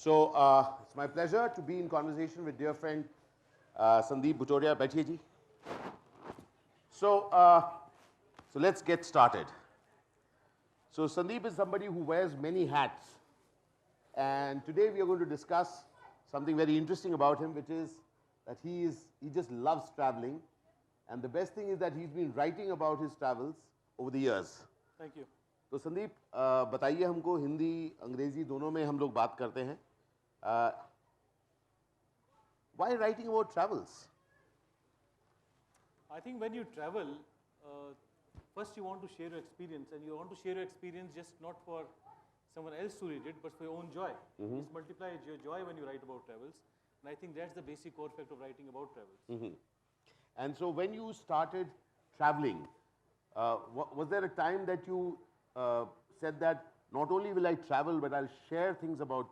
It's my pleasure to be in conversation with dear friend Sundeep Bhutoria. Baithiye ji. So, uh, so let's get started. So Sundeep is somebody who wears many hats, and today we are going to discuss something very interesting about him, which is that he just loves traveling, and the best thing is that he's been writing about his travels over the years. Thank you. तो संदीप बताइए हमको, हिंदी अंग्रेजी दोनों में हम लोग बात करते हैं. Why writing about travels? I think when you travel, first you want to share your experience, and you want to share your experience just not for someone else to read it, but for your own joy. It multiplies your joy when you write about travels, and I think that's the basic core fact of writing about travels. And so when you started traveling, was there a time that you said that not only will I travel, but I'll share things about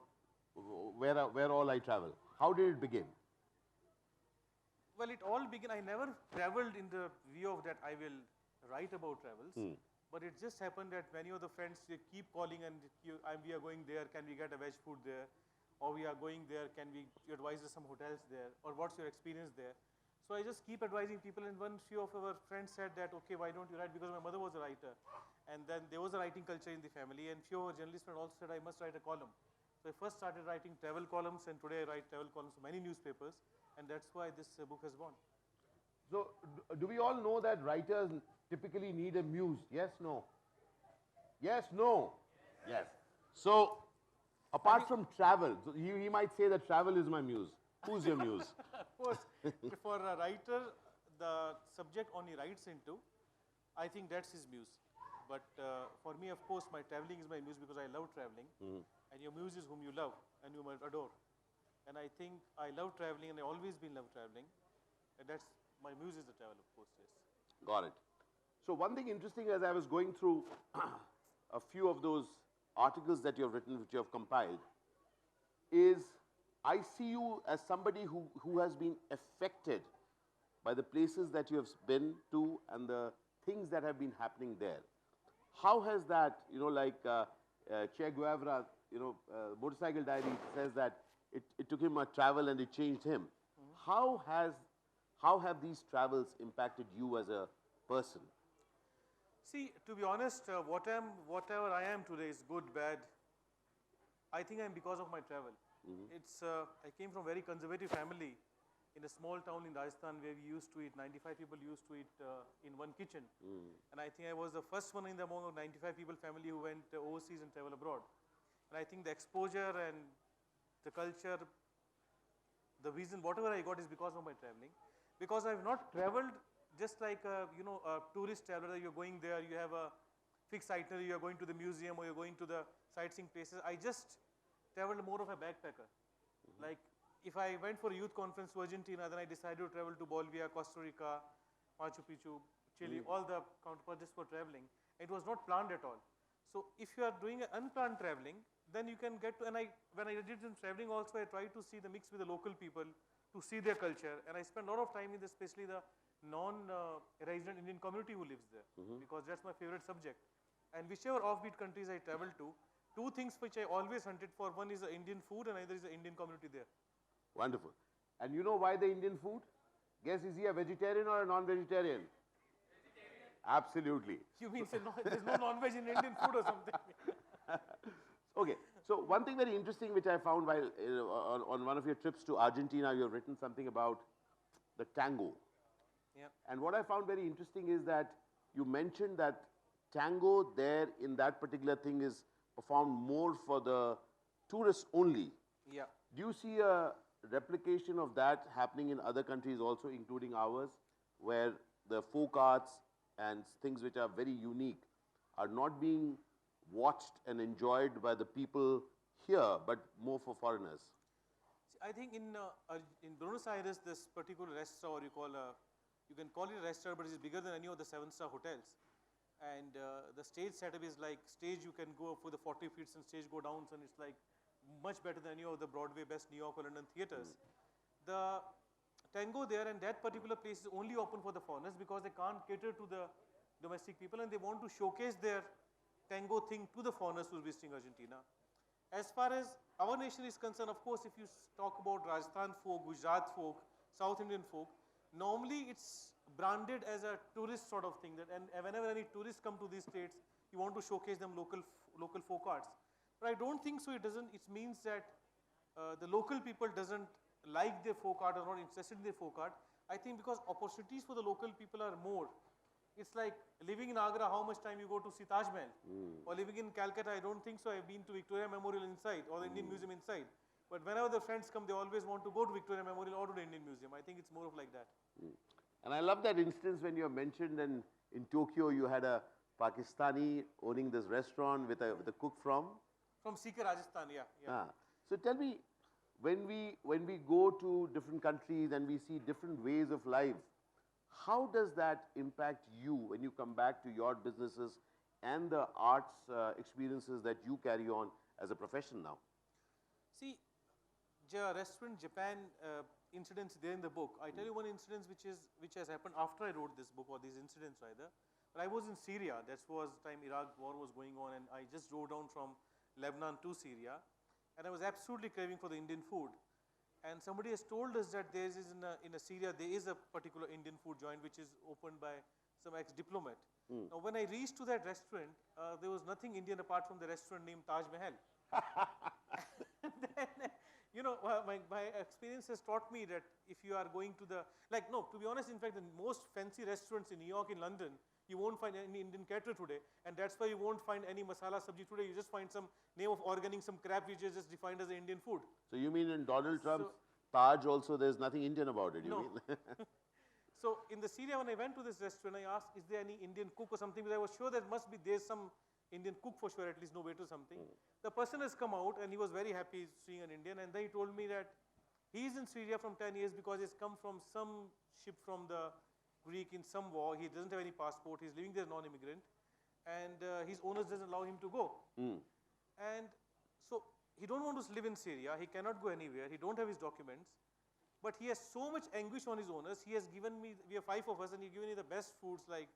where all I travel? How did it begin? Well, it all began, I never traveled in the view of that I will write about travels, but it just happened that many of the friends, they keep calling and we are going there, can we get a veg food there? Or we are going there, can we advise us some hotels there? Or what's your experience there? So I just keep advising people, and one few of our friends said that, okay, why don't you write? Because my mother was a writer, and then there was a writing culture in the family, and few of our journalists friends also said I must write a column. So I first started writing travel columns, and today I write travel columns for many newspapers, and that's why this book has born. So do we all know that writers typically need a muse? Yes, no? Yes, no? Yes. So apart from travel, so he might say that travel is my muse. Who's your muse? Of course, for a writer, the subject only writes into, I think that's his muse. But for me, of course, my traveling is my muse because I love traveling. And your muse is whom you love and you might adore. And I think I love traveling, and I always been love traveling. And that's, my muse is the travel, of course, yes. Got it. So one thing interesting, as I was going through a few of those articles that you have written, which you have compiled, is I see you as somebody who has been affected by the places that you have been to and the things that have been happening there. How has that, like Che Guevara, Motorcycle Diary says that it took him a travel and it changed him. How have these travels impacted you as a person? See, to be honest, whatever I am today is good, bad. I think I'm because of my travel. I came from a very conservative family in a small town in Rajasthan where we used to eat, 95 people used to eat in one kitchen. And I think I was the first one in the among 95 people family who went overseas and travel abroad. And I think the exposure and the culture, the reason, whatever I got is because of my traveling. Because I've not traveled just like a tourist traveler. You're going there, you have a fixed itinerary, you're going to the museum or you're going to the sightseeing places. I just traveled more of a backpacker. Like if I went for a youth conference to Argentina, then I decided to travel to Bolivia, Costa Rica, Machu Picchu, Chile, all the counterparts just for traveling. It was not planned at all. So if you are doing an unplanned traveling, then you can get to, and when I did some traveling also, I tried to see the mix with the local people, to see their culture, and I spent a lot of time in especially the non-resident Indian community who lives there, because that's my favorite subject. And whichever offbeat countries I travel to, two things which I always hunted for, one is the Indian food and another is the Indian community there. Wonderful. And you know why the Indian food? Guess, is he a vegetarian or a non-vegetarian? Vegetarian. Absolutely. You mean there's no non-veg in Indian food or something? Okay, so one thing very interesting which I found while on one of your trips to Argentina, you have written something about the tango. Yeah. And what I found very interesting is that you mentioned that tango there in that particular thing is performed more for the tourists only. Yeah. Do you see a replication of that happening in other countries also, including ours, where the folk arts and things which are very unique are not being watched and enjoyed by the people here, but more for foreigners? See, I think in Buenos Aires, this particular restaurant, you can call it a restaurant, but it is bigger than any of the 7-star hotels. And the stage setup is like stage, you can go for the 40 feet and stage go down, and it's like much better than any of the Broadway best New York or London theaters. The tango there and that particular place is only open for the foreigners because they can't cater to the domestic people, and they want to showcase their tango thing to the foreigners who are visiting Argentina. As far as our nation is concerned, of course, if you talk about Rajasthan folk, Gujarat folk, South Indian folk, normally it's branded as a tourist sort of thing. That and whenever any tourists come to these states, you want to showcase them local folk arts. But I don't think so. It doesn't. It means that the local people doesn't like their folk art or not interested in their folk art. I think because opportunities for the local people are more. It's like living in Agra, how much time you go to see Taj Mahal? Or living in Calcutta, I don't think so. I've been to Victoria Memorial inside or the Indian Museum inside. But whenever the friends come, they always want to go to Victoria Memorial or to the Indian Museum. I think it's more of like that. And I love that instance when you mentioned in Tokyo you had a Pakistani owning this restaurant with a cook from? From Sikar, Rajasthan, yeah. Ah. So tell me, when we go to different countries and we see different ways of life, how does that impact you when you come back to your businesses and the arts experiences that you carry on as a profession now? See, restaurant Japan incidents there in the book. I tell you one incident which has happened after I wrote this book, or these incidents rather. But I was in Syria. That was the time Iraq war was going on, and I just drove down from Lebanon to Syria, and I was absolutely craving for the Indian food. And somebody has told us that there is in Syria there is a particular Indian food joint which is opened by some ex-diplomat. Now, when I reached to that restaurant, there was nothing Indian apart from the restaurant named Taj Mahal. Then, you know, my experience has taught me that if you are going to the, like, no, to be honest, in fact, the most fancy restaurants in New York, in London, you won't find any Indian caterer today, and that's why you won't find any masala sabji today. You just find some name of organic, some crap which is just defined as Indian food. So you mean in Donald Trump's Taj also there's nothing Indian about it, you no. mean? So in the Syria, when I went to this restaurant, I asked, is there any Indian cook or something? Because I was sure there must be, there's some Indian cook for sure, at least no waiter or something. The person has come out and he was very happy seeing an Indian, and then he told me that he's in Syria from 10 years because he's come from some ship from the Greek in some war. He doesn't have any passport. He's living there non-immigrant, and his owners doesn't allow him to go. And so he don't want to live in Syria. He cannot go anywhere. He don't have his documents, but he has so much anguish on his owners. He has given me, we are 5 of us, and he given me the best foods, like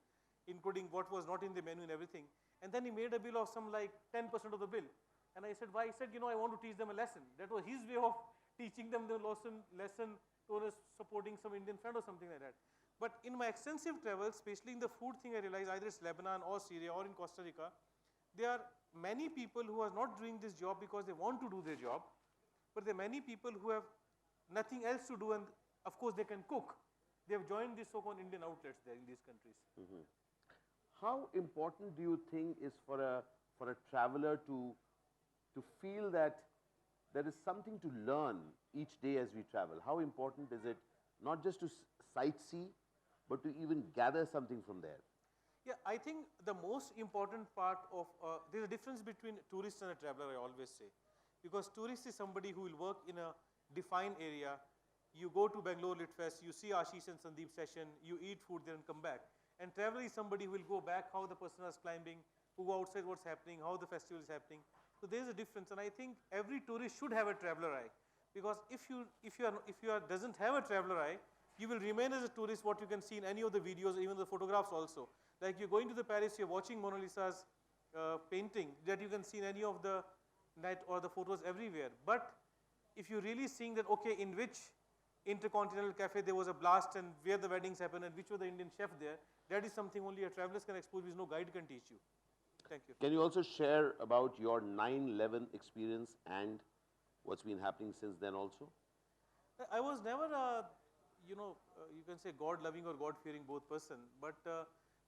including what was not in the menu and everything. And then he made a bill of some like 10% of the bill. And I said, why? He said, you know, I want to teach them a lesson. That was his way of teaching them the lesson towards supporting some Indian friend or something like that. But in my extensive travels, especially in the food thing, I realized either it's Lebanon or Syria or in Costa Rica, there are many people who are not doing this job because they want to do their job, but there are many people who have nothing else to do, and of course they can cook. They have joined these so-called Indian outlets there in these countries. How important do you think is for a traveler to feel that there is something to learn each day as we travel? How important is it not just to sightsee, but to even gather something from there? Yeah, I think the most important part of, there's a difference between tourist and a traveler, I always say. Because tourist is somebody who will work in a defined area. You go to Bangalore LitFest, you see Ashish and Sundeep session, you eat food there and come back. And traveler is somebody who will go back, how the person is climbing, who go outside what's happening, how the festival is happening. So there's a difference, and I think every tourist should have a traveler eye. Because if you doesn't have a traveler eye, you will remain as a tourist what you can see in any of the videos, even the photographs also. Like you're going to the Paris, you're watching Mona Lisa's painting that you can see in any of the net or the photos everywhere. But if you're really seeing that, okay, in which Intercontinental Cafe there was a blast and where the weddings happen and which was the Indian chef there, that is something only a traveler can expose, which no guide can teach you. Thank you. Can you also share about your 9/11 experience and what's been happening since then also? I was never a, you can say God-loving or God-fearing both person, but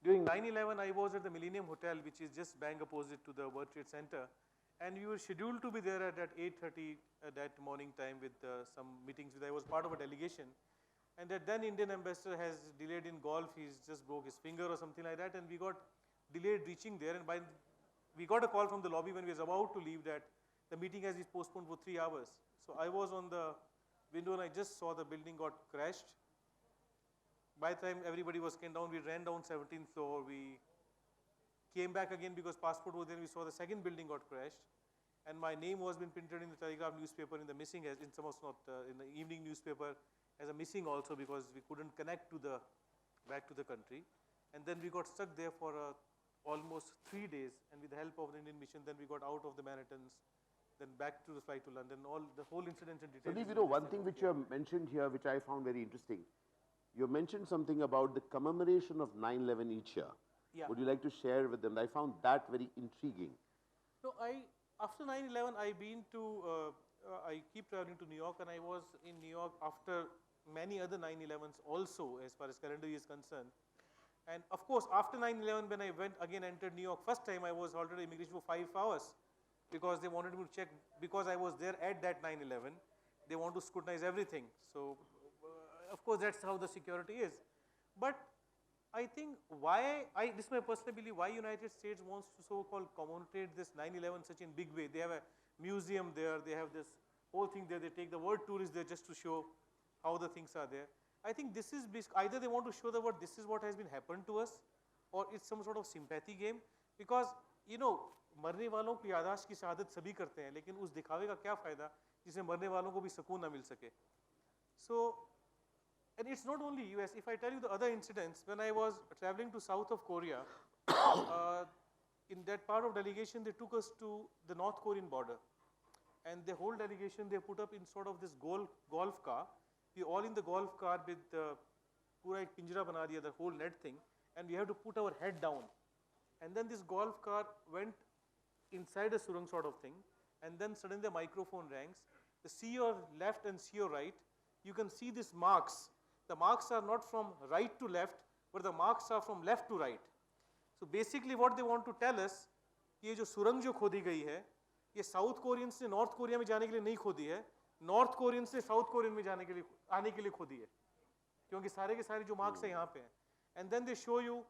during 9/11 I was at the Millennium Hotel, which is just bang opposite to the World Trade Center, and we were scheduled to be there at 8:30 that morning time with some meetings. I was part of a delegation, and that then Indian ambassador has delayed in golf. He's just broke his finger or something like that, and we got delayed reaching there. And we got a call from the lobby when we was about to leave that the meeting has been postponed for 3 hours. So I was on the window and I just saw the building got crashed. By the time everybody was came down, we ran down 17th floor. We came back again because passport was there. We saw the second building got crashed, and my name was been printed in the Telegraph newspaper in the missing as in some not in the evening newspaper as a missing also, because we couldn't connect to the back to the country, and then we got stuck there for almost 3 days. And with the help of the Indian mission, then we got out of the Manhattans, then back to the flight to London, all the whole incident in detail. Sandeep, one thing which you have mentioned here, which I found very interesting, you mentioned something about the commemoration of 9/11 each year. Yeah. Would you like to share with them? I found that very intriguing. No, after 9/11, I keep traveling to New York, and I was in New York after many other 9/11s also, as far as calendar year is concerned. And of course, after 9/11, when I entered New York first time, I was halted at immigration for 5 hours because they wanted me to check, because I was there at that 9/11, they want to scrutinize everything. So, of course, that's how the security is. But I think this is my personal belief, why United States wants to so-called commemorate this 9/11 such in big way. They have a museum there, they have this whole thing there, they take the word tourist there just to show how the things are there. I think this is either they want to show the world this is what has been happened to us, or it's some sort of sympathy game, because मरने वालों की याददाश्त की शहादत सभी करते हैं, लेकिन उस दिखावे का क्या फायदा जिसमें मरने वालों को भी सुकून ना मिल सके. So, and it's not only US. If I tell you the other incidents, when I was traveling to south of Korea, in that part of delegation, they took us to the North Korean border. And the whole delegation, they put up in sort of this golf car. We all in the golf car with pura ek pinjra bana diya, the whole net thing. And we have to put our head down. And then this golf car went inside a surang sort of thing. And then suddenly the microphone rings. See your left and see your right. You can see these marks. The marks are not from right to left, but the marks are from left to right. So basically what they want to tell us, ये जो सुरंग जो खोदी गई है, ये south Koreans ने north Korea में जाने के लिए नहीं खोदी है, नॉर्थ कोरियंस ने साउथ कोरियन में आने के लिए खोदी है, क्योंकि सारे के सारे जो मार्क्स हैं यहाँ पे हैं. And then they show you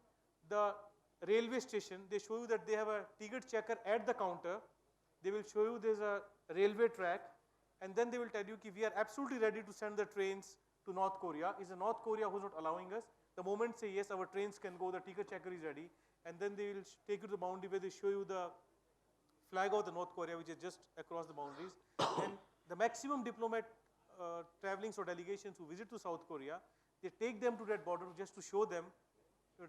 the railway station. They show you that they have a ticket checker at the counter. They will show you there's a railway track, and then they will tell you that we are absolutely ready to send the trains to North Korea. Is it North Korea who's not allowing us? The moment say yes, our trains can go, the ticket checker is ready, and then they will take you to the boundary where they show you the flag of the North Korea, which is just across the boundaries. And the maximum diplomat travelings or delegations who visit to South Korea, they take them to that border just to show them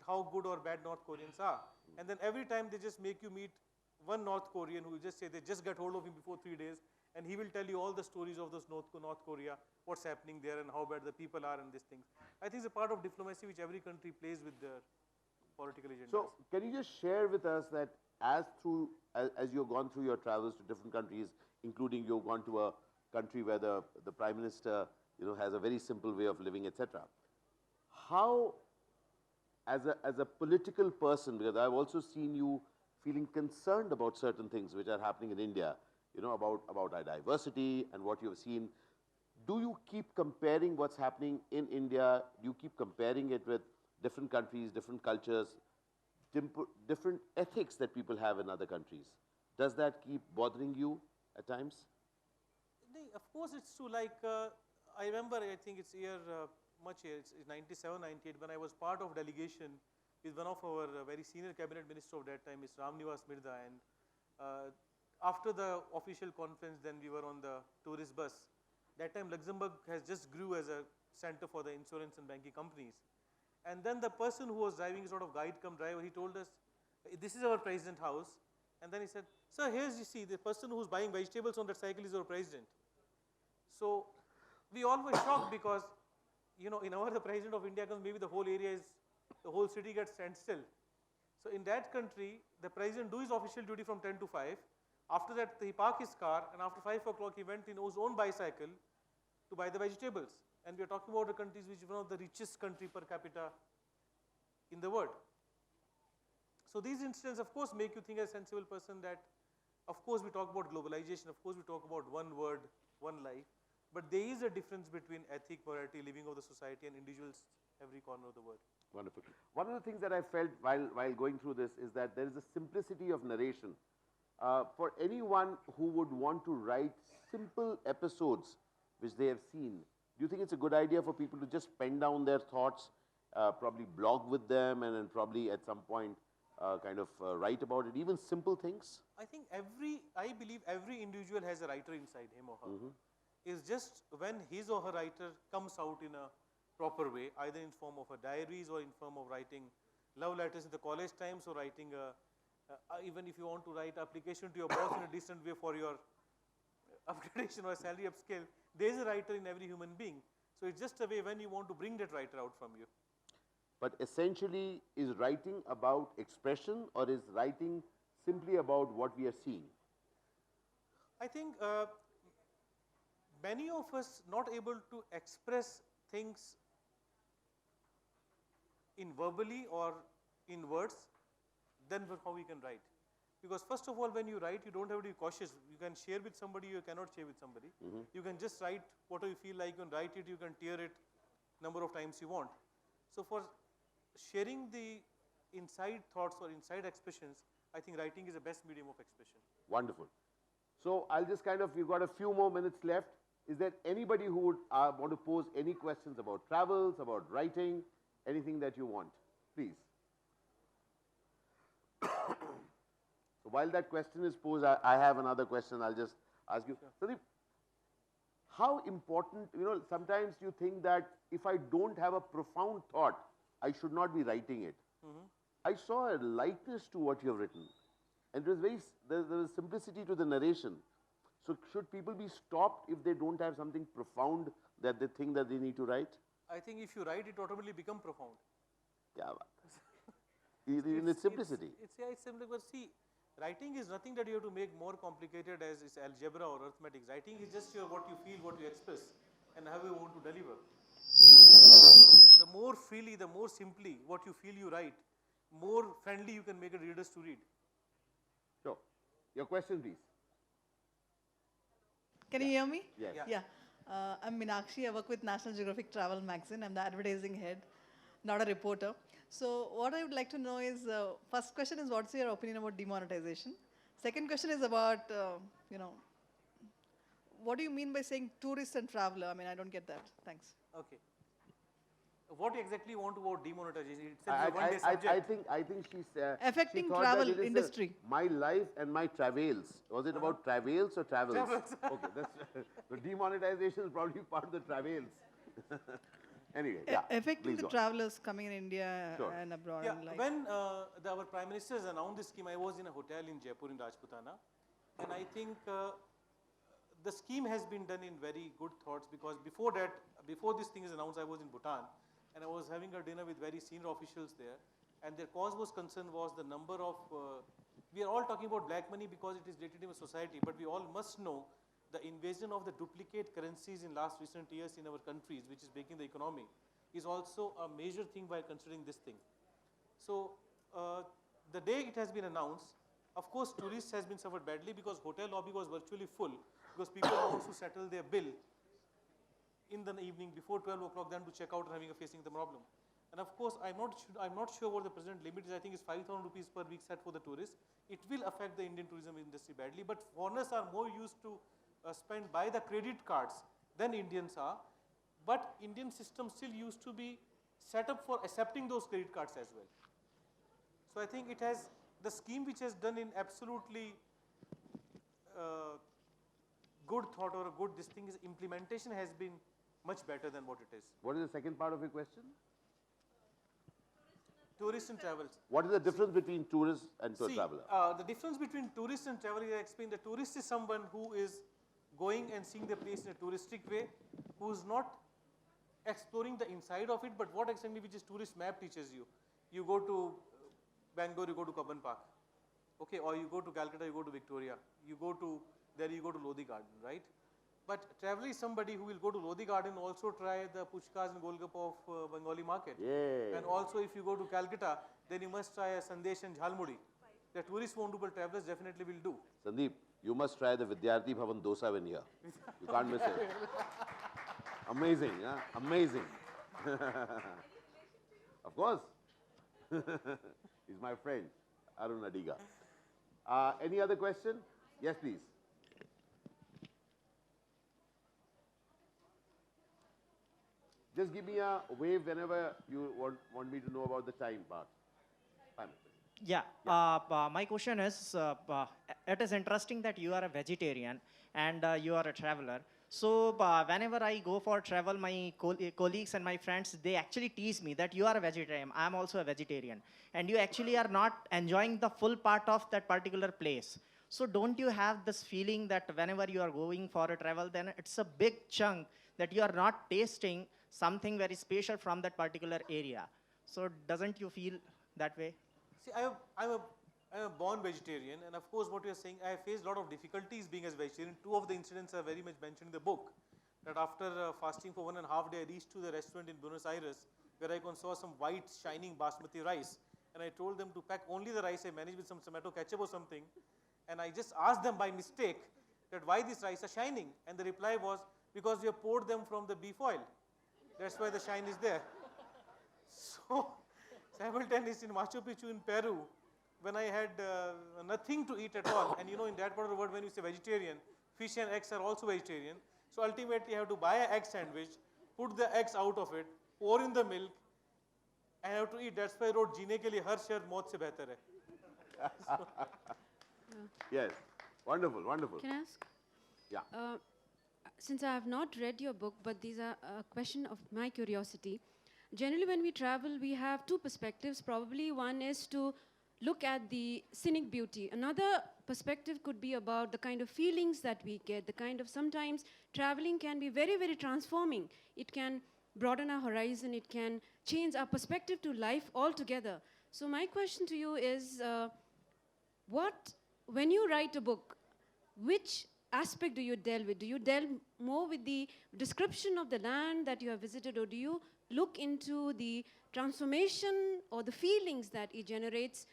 how good or bad North Koreans are. And then every time they just make you meet one North Korean who will just say they just got hold of him before 3 days, and he will tell you all the stories of those North Korea, what's happening there and how bad the people are and these things. I think it's a part of diplomacy which every country plays with their political agenda. So, can you just share with us that as you've gone through your travels to different countries, including you've gone to a country where the Prime Minister has a very simple way of living, etc. How, as a political person, because I've also seen you feeling concerned about certain things which are happening in India, about our diversity and what you've seen. Do you keep comparing what's happening in India? Do you keep comparing it with different countries, different cultures, different ethics that people have in other countries? Does that keep bothering you at times? Of course, it's true. Like, I remember, I think it's it's 97, 98, when I was part of delegation with one of our very senior cabinet minister of that time, Mr. Ramnivas Mirza, and after the official conference, then we were on the tourist bus. That time Luxembourg has just grew as a center for the insurance and banking companies. And then the person who was driving, sort of guide come driver, he told us, this is our president house. And then he said, sir, here's, you see, the person who's buying vegetables on that cycle is our president. So we all were shocked because, in our, the president of India comes, maybe the whole city gets standstill. So in that country, the president do his official duty from 10 to 5. After that, he parked his car, and after 5 o'clock, he went in his own bicycle to buy the vegetables. And we are talking about the countries which is one of the richest country per capita in the world. So these incidents, of course, make you think as a sensible person that, of course, we talk about globalization, of course, we talk about one word, one life, but there is a difference between ethic, morality, living of the society and individuals every corner of the world. Wonderful. One of the things that I felt while going through this is that there is a simplicity of narration. For anyone who would want to write simple episodes which they have seen, do you think it's a good idea for people to just pen down their thoughts, probably blog with them, and then probably at some point write about it, even simple things? I think I believe every individual has a writer inside him or her. Mm-hmm. It's just when his or her writer comes out in a proper way, either in form of a diaries or in form of writing love letters in the college times, or writing even if you want to write application to your boss in a decent way for your upgradation or salary upscale, there is a writer in every human being. So it's just a way when you want to bring that writer out from you. But essentially, is writing about expression or is writing simply about what we are seeing? I think many of us not able to express things in verbally or in words, then how we can write. Because first of all, when you write, you don't have to be cautious. You can share with somebody, you cannot share with somebody. You can just write whatever you feel like, you can write it, you can tear it number of times you want. So for sharing the inside thoughts or inside expressions, I think writing is the best medium of expression. Wonderful. So I'll just we've got a few more minutes left. Is there anybody who would want to pose any questions about travels, about writing, anything that you want? Please. So while that question is posed, I have another question. I'll just ask you. Sundeep, how important, sometimes you think that if I don't have a profound thought, I should not be writing it. I saw a lightness to what you have written. And it was there was simplicity to the narration. So should people be stopped if they don't have something profound that they think that they need to write? I think if you write, it automatically becomes profound. Yeah. In its simplicity. It's simple, but see, writing is nothing that you have to make more complicated as is algebra or arithmetic. Writing is just what you feel, what you express, and how you want to deliver. So the more freely, the more simply what you feel you write, more friendly you can make it readers to read. Sure. Your question, please. Can you hear me? Yes. Yeah. I'm Meenakshi. I work with National Geographic Travel Magazine. I'm the advertising head, not a reporter. So what I would like to know is, first question is, what's your opinion about demonetization? Second question is about, what do you mean by saying tourist and traveler? I mean, I don't get that. Thanks. Okay. What exactly you want about demonetization? It's a one-day subject. I think she's Affecting she thought travel that it is industry. My life and my travels. Was it about travels or travels? Travels. Okay, the demonetization is probably part of the travels. Anyway, yeah. Affecting please the go on. travelers coming in India Sure. and abroad. Yeah, and like when our Prime Minister has announced this scheme, I was in a hotel in Jaipur in Rajputana, and I think the scheme has been done in very good thoughts, because before this thing is announced, I was in Bhutan, and I was having a dinner with very senior officials there, and their cause was concern was the number of, we are all talking about black money because it is related in a society, but we all must know the invasion of the duplicate currencies in last recent years in our countries, which is breaking the economy, is also a major thing while considering this thing. So the day it has been announced, of course, tourists has been suffered badly because hotel lobby was virtually full, because people want to settle their bill in the evening before 12 o'clock, then to check out and facing the problem. And of course, I'm not sure what the present limit is. I think it's 5,000 rupees per week set for the tourists. It will affect the Indian tourism industry badly, but foreigners are more used to spend by the credit cards than Indians are. But Indian system still used to be set up for accepting those credit cards as well. So I think it has, the scheme which has done in absolutely good thought or a good this thing is implementation has been much better than what it is. What is the second part of your question? Tourists and travels. What is the difference between tourist and traveler? The difference between tourist and traveler, I explained, the tourist is someone who is going and seeing the place in a touristic way, who is not exploring the inside of it, but what exactly which is tourist map teaches you. You go to Bangalore, you go to Cubbon Park, okay, or you go to Calcutta, you go to Victoria, you go to Lodi Garden, right? But traveler is somebody who will go to Lodi Garden, also try the puchkas and golgappa of Bengali market. Yeah. And also if you go to Calcutta, then you must try a sandesh and jhalmudi. The tourists won't do, but travelers definitely will do. Sundeep, you must try the Vidyarthi Bhavan dosa when here. You can't miss it. Amazing, huh? Amazing. Of course. He's my friend, Arun Adiga. Any other question? Yes, please. Just give me a wave whenever you want me to know about the time part. Fine. Yeah, my question is, it is interesting that you are a vegetarian and you are a traveler. So whenever I go for travel, my colleagues and my friends, they actually tease me that you are a vegetarian. I'm also a vegetarian. And you actually are not enjoying the full part of that particular place. So don't you have this feeling that whenever you are going for a travel, then it's a big chunk that you are not tasting something very special from that particular area? So doesn't you feel that way? See, I'm a born vegetarian, and of course, what you're saying, I have faced a lot of difficulties being as vegetarian. Two of the incidents are very much mentioned in the book. That after fasting for 1.5 days, I reached to the restaurant in Buenos Aires where I saw some white, shining basmati rice, and I told them to pack only the rice I managed with some tomato ketchup or something, and I just asked them by mistake that why these rice are shining, and the reply was because we have poured them from the beef oil. That's why the shine is there. So, simultaneously in Machu Picchu in Peru, when I had nothing to eat at all, and you know in that part of the world when you say vegetarian, fish and eggs are also vegetarian. So ultimately I have to buy an egg sandwich, put the eggs out of it, pour in the milk, and I have to eat. That's why I wrote जीने के लिए हर शर्त मौत से बेहतर है. Yes. Wonderful, wonderful. Can I ask? Yeah. Since I have not read your book, but these are a question of my curiosity. Generally, when we travel, we have two perspectives. Probably one is to look at the scenic beauty. Another perspective could be about the kind of feelings that we get, the kind of sometimes traveling can be very, very transforming. It can broaden our horizon, it can change our perspective to life altogether. So my question to you is, when you write a book, which aspect do you delve with? Do you delve more with the description of the land that you have visited, or do you look into the transformation or the feelings that it generates?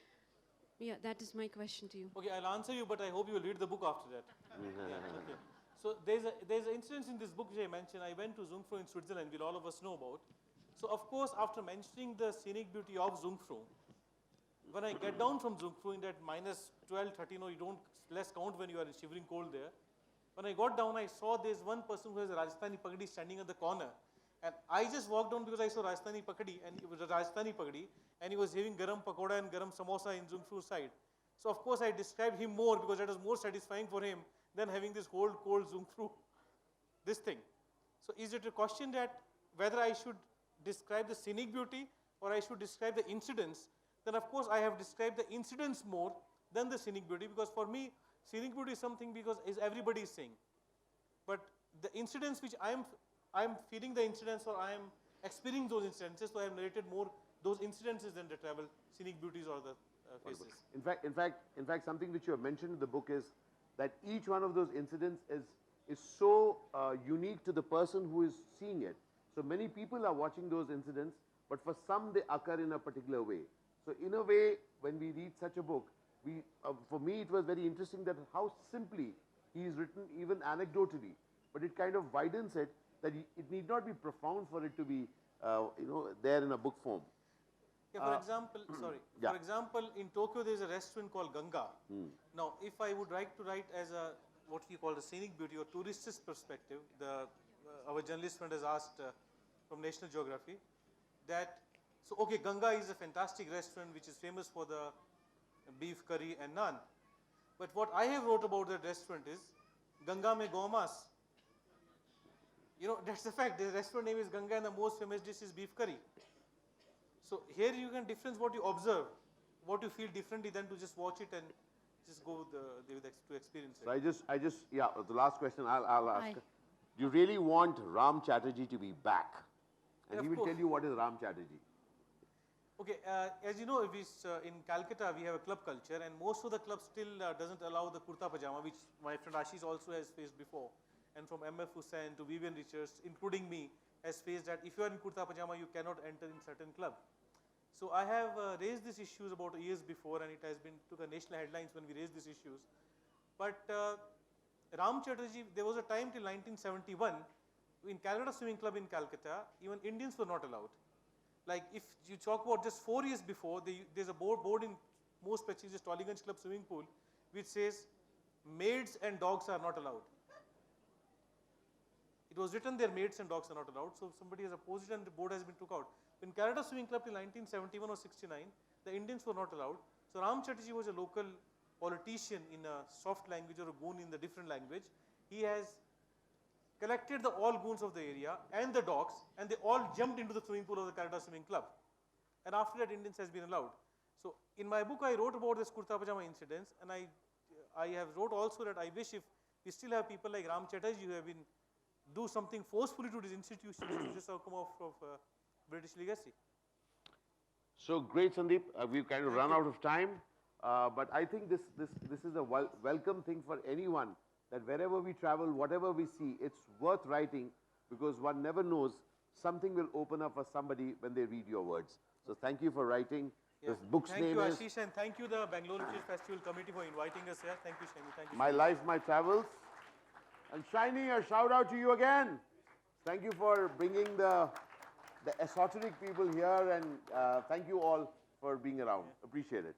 Yeah, that is my question to you. Okay, I'll answer you, but I hope you will read the book after that. Okay. So there's an incident in this book which I mentioned. I went to Jungfrau in Switzerland, which all of us know about. So of course, after mentioning the scenic beauty of Jungfrau, when I get down from Jungfrau in that minus 12, 13, or you don't less count when you are in shivering cold there. When I got down, I saw there's one person who has a Rajasthani pagdi standing at the corner. And I just walked down because I saw Rajasthani pagdi, and it was a Rajasthani pagdi, and he was having garam pakoda and garam samosa in Jungfrau side. So of course I described him more because that was more satisfying for him than having this cold Jungfrau, this thing. So is it a question that whether I should describe the scenic beauty or I should describe the incidents? Then of course I have described the incidents more than the scenic beauty, because for me, scenic beauty is something because everybody is saying. But the incidents which I am feeling the incidents, or I am experiencing those incidences, so I have narrated more those incidences than the travel scenic beauties or the faces. In fact, something which you have mentioned in the book is that each one of those incidents is so unique to the person who is seeing it. So many people are watching those incidents, but for some they occur in a particular way. So in a way, when we read such a book, for me it was very interesting that how simply he is written, even anecdotally, but it kind of widens it, that it need not be profound for it to be there in a book form. Yeah, for example, sorry. Yeah. For example, in Tokyo there is a restaurant called Ganga. Now, if I would like to write as a what we call the scenic beauty or tourist's perspective, our journalist friend has asked from National Geography that, so okay, Ganga is a fantastic restaurant which is famous for the beef curry and naan. But what I have wrote about that restaurant is Ganga mein Gaumas. You know, that's the fact. The restaurant name is Ganga and the most famous dish is beef curry. So here you can difference what you observe, what you feel differently than to just watch it and just go to experience it. So the last question I'll ask. Hi. Do you really want Ram Chatterjee to be back? And Yeah, he of will course. tell you what is Ram Chatterjee. Okay, as you know, in Calcutta we have a club culture, and most of the clubs still doesn't allow the kurta pajama, which my friend Ashish also has faced before, and from MF Hussain to Vivian Richards, including me, has faced that if you are in kurta pajama, you cannot enter in certain club. So I have raised these issues about years before, and it has been took a national headlines when we raised these issues. But Ram Chatterjee, there was a time till 1971 in Calcutta Swimming Club in Calcutta, even Indians were not allowed. Like if you talk about just 4 years before, there's a board in most prestigious Tollygunge Club swimming pool which says maids and dogs are not allowed. It was written there, maids and dogs are not allowed, so somebody has opposed it and the board has been took out. In Calcutta Swimming Club till 1971 or 69, the Indians were not allowed. So Ram Chatterjee was a local politician in a soft language or a goon in the different language. He has collected the all goons of the area and the dogs, and they all jumped into the swimming pool of the Calcutta Swimming Club. And after that, Indians has been allowed. So in my book, I wrote about this kurta pajama incidents, and I I have wrote also that I wish if we still have people like Ram Chatterjee who have been do something forcefully to these institutions to just come off of British legacy. So great, Sandeep. We've kind of run out of time, but I think this is a welcome thing for anyone, that wherever we travel, whatever we see, it's worth writing, because one never knows, something will open up for somebody when they read your words. So thank you for writing. This book's name is... Thank you, Ashish, and thank you, the Bangalore Literature Festival Committee, for inviting us here. Thank you, Shami. Thank you. My Life, My Travels. And Shiny, a shout out to you again. Thank you for bringing the esoteric people here, and thank you all for being around. Appreciate it.